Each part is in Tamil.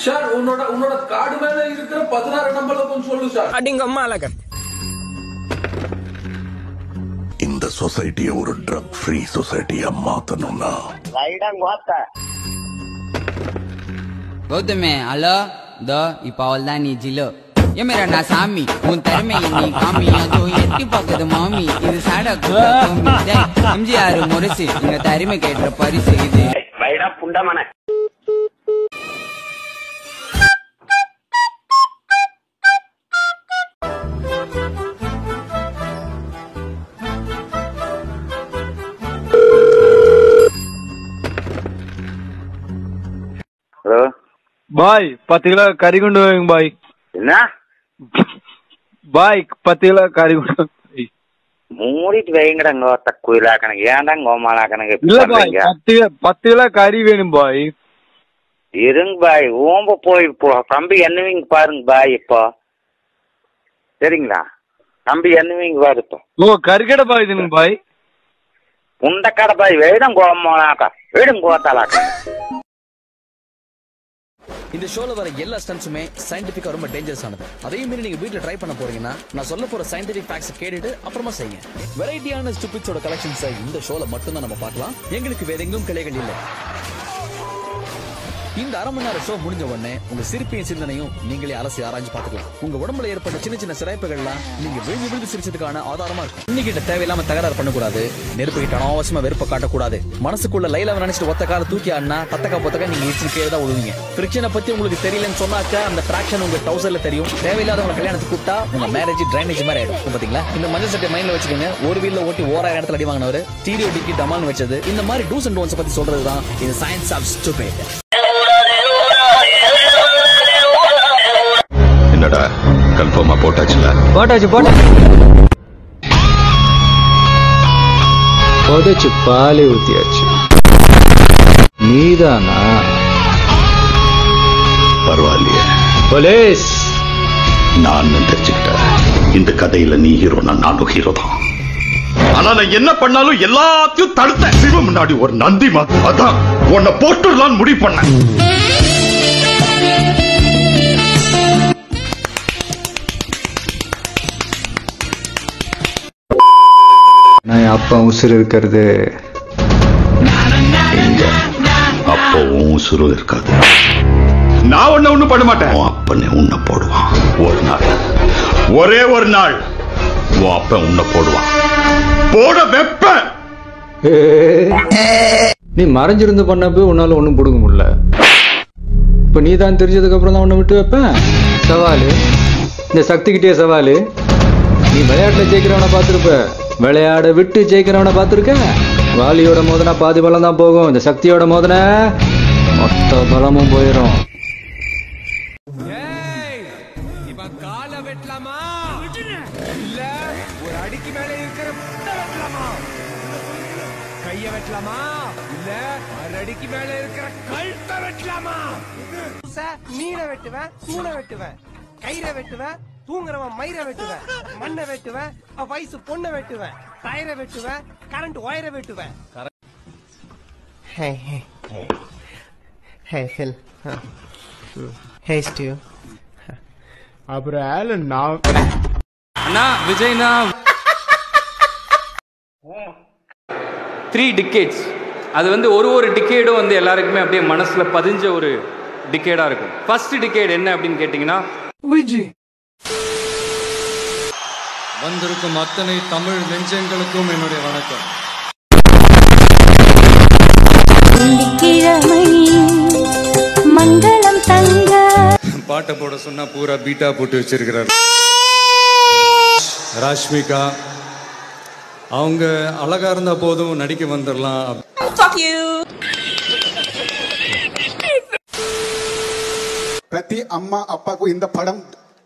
சார் உன்னோட கார்டு மேல இருக்கிற 16 நம்பர்ல கொஞ்சம் சொல்லு சார். அடிங்க அம்மா அழகா. இந்த சொசைட்டியை ஒரு ட்ரக் ஃப்ரீ சொசைட்டியா மாத்தணும்னா கௌதமே ஹலோ தோ இப்ப அவள் தான் நீ ஜிலோ ஏமேரா நான் சாமி உன் திறமை நீ காமி அதோ எட்டி பார்க்குது மாமி இது சாடா எம்ஜிஆர் முரசு இந்த திறமை கேட்ட பரிசு இது புண்டமான. ஹலோ பாய் 10 கிலோ கறி கொண்டு வாங்க பாய். என்ன பாய் 10 கிலோ கறி கொண்டு மூடிட்டு வைங்கடங்க தக்குயிலா கணக்கு ஏன்டா கோமாலா கணக்கு இல்ல பாய் 10 கிலோ கறி வேணும் பாய். இருங்க பாய் ஓம்ப போய் தம்பி என்னவீங்க பாருங்க பாய் இப்போ சரிங்களா தம்பி என்னவீங்க பாரு இப்போ. ஓ கறிக்கடை பாய் இதுங்க பாய். புண்டக்கடை பாய் வேடம் கோமாலாக்கா வேடம் கோத்தாலாக்கா. இந்த ஷோல வர எல்லா ஸ்டன்ட்ஸுமே சயின்டிஃபிக்கா ரொம்ப டேஞ்சரஸ் ஆனது. அதையும் மீறி நீங்க வீட்ல ட்ரை பண்ண போறீங்கன்னா நான் சொல்ல போற சயின்டிஃபிக் ஃபேக்ட்ஸ் கேட்டுட்டு அப்புறமா செய்யுங்க. வெரைட்டியான ஸ்டூபிட்ஸோட கலெக்ஷன்ஸை இந்த ஷோல மட்டும் தான் நம்ம பார்க்கலாம். எங்களுக்கு வேற எங்கும் கிளைகள் இல்லை. இந்த அரை மணி நேரம் ஷோ முடிஞ்ச உடனே உங்க சிரிப்பையும் சிந்தனையும் நீங்களே அலசி ஆராய்ஞ்சு பாத்துக்கலாம். உங்க உடம்புல ஏற்பட்ட சின்ன சின்ன சிறைப்புகள்லாம் நீங்க விழுந்து விழுந்து சிரிச்சதுக்கான ஆதாரமா இருக்கும். இன்னைக்கிட்ட தேவையில்லாம தகராறு பண்ணக்கூடாது. நெருப்பு கிட்ட அனாவசியமா வெறுப்ப காட்டக்கூடாது. மனசுக்குள்ள லைலாவை நினைச்சிட்டு ஒத்த கால தூக்கி ஆடினா பத்தக்கா பொத்தக்கா நீங்க இடிச்சு கீழே தான் விழுவீங்க. ஃபிரிக்ஷனை பத்தி உங்களுக்கு தெரியலன்னு சொன்னாக்க அந்த டிராக்ஷன் உங்க டவுசர்ல தெரியும். தேவையில்லாதவங்க கல்யாணத்துக்கு கூப்பிட்டா உங்க மேரேஜ் டிரைனேஜ் மாதிரி ஆயிடும். பாத்தீங்களா இந்த மஞ்சள் சட்டை மைண்ட்ல வச்சுக்கோங்க. ஒரு வீல்ல ஓட்டி 1000 இடத்துல அடி வாங்கினவர் ஸ்டீரியோ டிக்கி டமால்னு வச்சது. இந்த மாதிரி டூஸ் அண்ட் டோன்ஸ் பத்தி சொல்றதுதான் இது சயின்ஸ் ஆஃப் ஸ்டூபிட். என்னடா கன்ஃபார்மா போட்டாச்சுல? போட்டாச்சு போதாச்சு பாலே ஊத்தியாச்சு. நீதானா? பரவாயில்லையே போலீஸ் நான் தெரிஞ்சுக்கிட்டேன். இந்த கதையில நீ ஹீரோனா நானும் ஹீரோ தான். ஆனா நான் என்ன பண்ணாலும் எல்லாத்தையும் தடுத்தேன். சிவ முன்னாடி ஒரு நந்தி மாதிரி அதான் உன்னை போட்டுடலான்னு முடிவு பண்ணேன். நான் அப்பா உசுறு இருக்கிறது அப்போ உசுறு இருக்காது. நான் ஒண்ணு பண்ண மாட்டேன். அப்பனே உன்னை போடுவான். ஒரு நாள் ஒரே ஒரு நாள் உன் அப்ப உன்னை போடுவான். போட வெப்ப நீ மறைஞ்சிருந்து பண்ணப்ப உன்னால ஒண்ணும் பிடுங்க முடியல. இப்ப நீ தான் தெரிஞ்சதுக்கு அப்புறம் தான் உன்னை விட்டு வைப்பேன். சவாலு இந்த சக்திகிட்டே சவாலு. நீ விளையாட்டுல ஜெயிக்கிறவனை பார்த்திருப்ப, விளையாட விட்டு ஜெயிக்கிறவனை பார்த்திருக்க. வாலியோட மோதனா பாதி பலம் தான் போகும். இந்த சக்தியோட மோதன மொத்த பலமும் போயிடும். கால வெட்டலாமா இல்ல ஒரு அடிக்கு மேல இருக்கிற வெட்டலாமா? கைய வெட்டலாமா இல்ல ஒரு அடிக்கு மேல இருக்கிற கழுத்தை வெட்டலாமா? மீனை வெட்டுவேன், தூணை வெட்டுவேன், கயிறை வெட்டுவேன், தூங்குறவன் மயிரை வெட்டுவேன், மண்ணை வெட்டுவேன், வயசு பொண்ணை வெட்டுவேன், டயரை வெட்டுவேன், கரண்ட் ஒயரை வெட்டுவேன். அப்புறம் ஆலன் நான் அண்ணா விஜய்னா 3 டிகேட்ஸ். அது வந்து ஒரு டிகேடும் வந்து எல்லாருக்குமே அப்படியே மனசுல பதிஞ்ச ஒரு டிகேடா இருக்கும். ஃபர்ஸ்ட் டிகேட் என்ன அப்படின்னு கேட்டீங்கன்னா விஜய். வந்திருக்கும் அத்தனை தமிழ் நெஞ்சங்களுக்கும் என்னுடைய வணக்கம். மங்களம் தங்க பாட்டை போட சொன்னா பூரா பீட்டா போட்டு வச்சிருக்கிறார். ராஷ்மிகா அவங்க அழகா இருந்தா போதும் நடிக்க வந்துடலாம். ప్రతి అమ్మ అప్పకు ఇంత పడం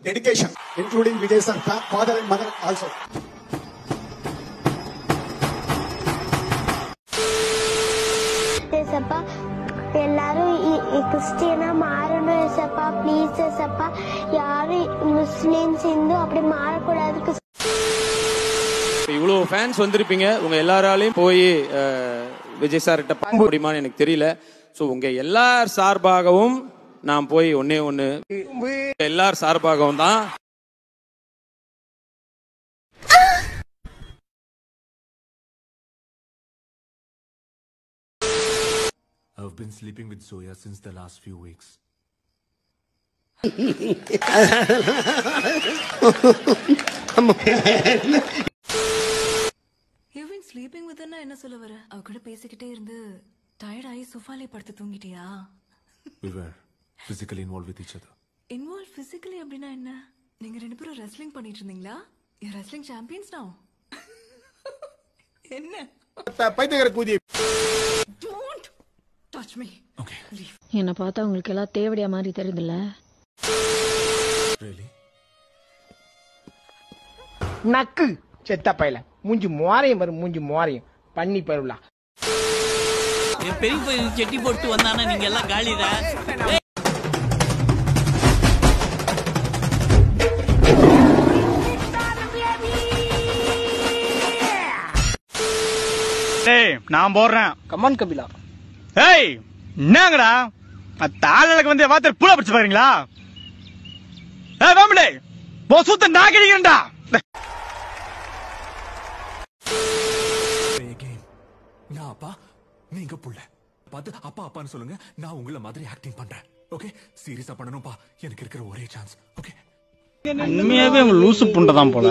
dedication including Vijay sir father and mother also. எல்லாரும் கிறிஸ்டியனா மாறணும் ஏசப்பா ப்ளீஸ் ஏசப்பா. யாரும் முஸ்லிம்ஸ் இந்து அப்படி மாறக்கூடாது. இவ்வளவு ஃபேன்ஸ் வந்திருப்பீங்க. உங்க எல்லாராலையும் போய் விஜய் சார் கிட்ட பார்க்க முடியுமான்னு எனக்கு தெரியல. ஸோ உங்க எல்லார் சார்பாகவும் நான் போய் ஒண்ணு எல்லார் சார்பாகவும் தான் I've been sleeping with Zoya since the last few weeks. You've been sleeping with her என்ன சொல்ல வர? அவ கூட பேசிக்கிட்டே இருந்து டயர்ட் ஆகி சோஃபாலே படுத்து தூங்கிட்டியா? We were physically involved with each other. Involved physically அப்படினா என்ன? நீங்க ரெண்டு பேரும் wrestling பண்ணிட்டு இருந்தீங்களா? You're wrestling champions now. என்ன? பைத்தியக்கார கூதி. Don't touch me. Okay. என்ன பார்த்தா உங்களுக்கு எல்லாம் தேவடியா மாதிரி தெரியுதுல்ல? Really? நக்கு செத்த பையல மூஞ்சி மோரையும் வரும் மூஞ்சி மோரையும் பண்ணி பருவலா என் பெரிய பையன் செட்டி போட்டு வந்தானா நீங்க எல்லாம் காலிதா டேய் நான் போறேன் கமான் கபிலா ஏய் என்னங்கடா தாளலுக்கு வந்து வாத்தர் பூள பிடிச்சு பாருங்களா ஏய் வாமடே போசுத்த நாகடிங்கடா நான் அப்பா நீங்க புள்ள பார்த்து அப்பா அப்பான்னு சொல்லுங்க நான் உங்களை மாதிரி ஆக்டிங் பண்றேன் ஓகே சீரியஸா பண்ணணும்பா எனக்கு இருக்கிற ஒரே சான்ஸ் ஓகே உண்மையாவே உங்க லூசு புண்டை தான் போல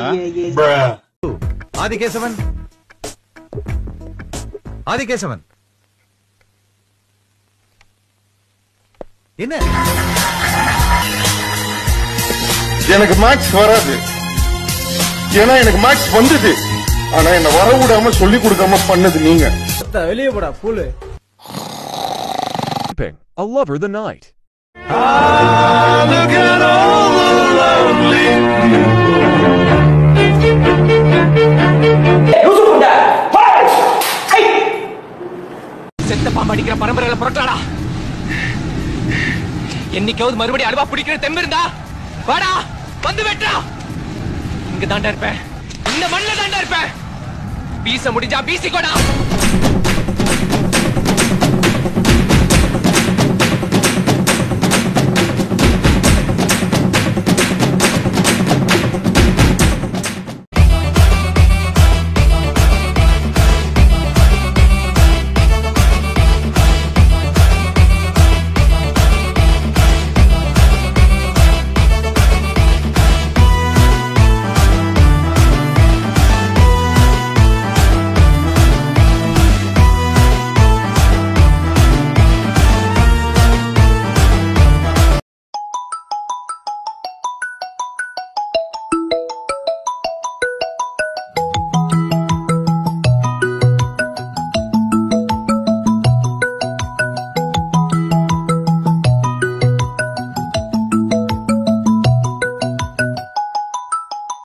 ஆதிகேசவன் ஆதிகேசவன் என்ன எனக்கு மேக்ஸ் வராது ஏன்னா எனக்கு மேக்ஸ் வந்தது ஆனா என்ன வர விடாம சொல்லி கொடுக்காம பண்ணது நீங்க வெளியே போடா pool A lover the night. Look at all the lovely செத்த பாம்பு அடிக்கிற பரம்பரையில புரட்டாடா என்னைக்காவது மறுபடியும் அல்வா பிடிக்கிற தெம்பு இருந்தா வாடா வந்து வெட்டா இங்க தாண்டா இருப்பேன் இந்த மண்ணில தாண்டா இருப்பேன் வீச முடிஞ்சா வீசிக்கோடா